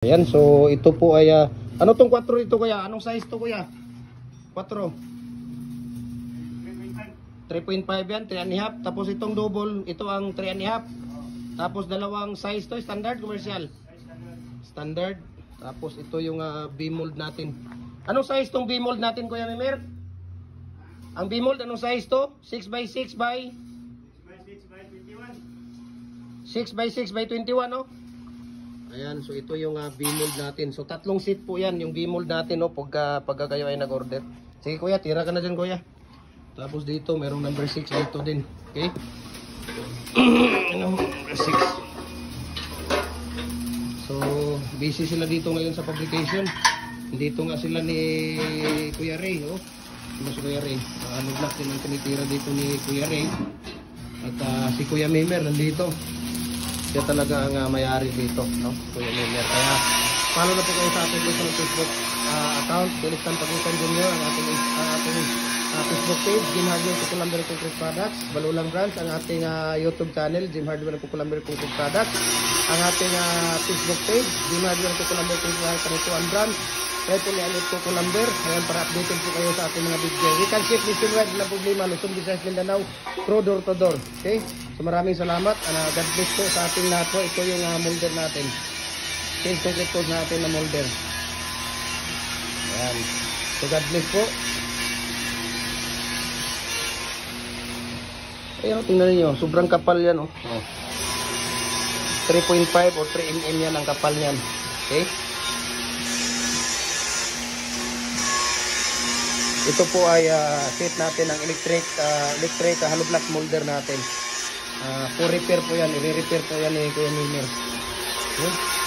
Ayan, so ito po ay ano tong 4 ito kuya? Anong size to kuya? 4. 3.5 yan, 3.5. Tapos itong double, ito ang 3.5. Tapos dalawang size to, standard, commercial. Standard. Tapos ito yung B-mold natin. Anong size tong B-mold natin kuya Mimir? Ang B-mold anong size to? 6x6 by 21, no? Ayan, so ito yung B-mold natin. So tatlong seat po yan, yung B-mold natin, no, pagka kayo ay nag-order. Sige kuya, tira ka na dyan kuya. Tapos dito, merong number 6 dito din. Okay? Number 6. So, busy sila dito ngayon sa publication. Dito nga sila ni Kuya Ray, no? Ano si Kuya Ray? Ano block din ang tinitira dito ni Kuya Ray. At si Kuya Mimer nandito. Siya talaga ang may-ari dito, no? Kuya Mimer. Kaya, follow na po kayo sa ating Facebook account. Bilistan Pagusan Junior, ang ating Facebook page, Jim Hardware Kukulamber Concrete Products. Balulang Branch, ang ating YouTube channel, Jim Hardware Kukulamber Concrete Products. Ang ating Facebook page, Jim Hardware Kukulamber Concrete Products Branch. Ito ni Alit Kukulamber. Ayan, para updated po kayo sa ating mga video. We can ship nationwide na problema. Luzon, Visayas, Mindanao, through door to door. Okay? So maraming salamat. God bless po sa ating lahat po. Ito yung molder natin. Change concrete code natin na molder. Ayan. So God bless po. Ayan, tingnan niyo, sobrang kapal yan, oh. 3.5 o 3 mm yan ang kapal niyan. Okay? Ito po ay set natin ng electric hollow block molder natin. For repair po yan, i-repair po yan ni Kuya Mimir. Okay?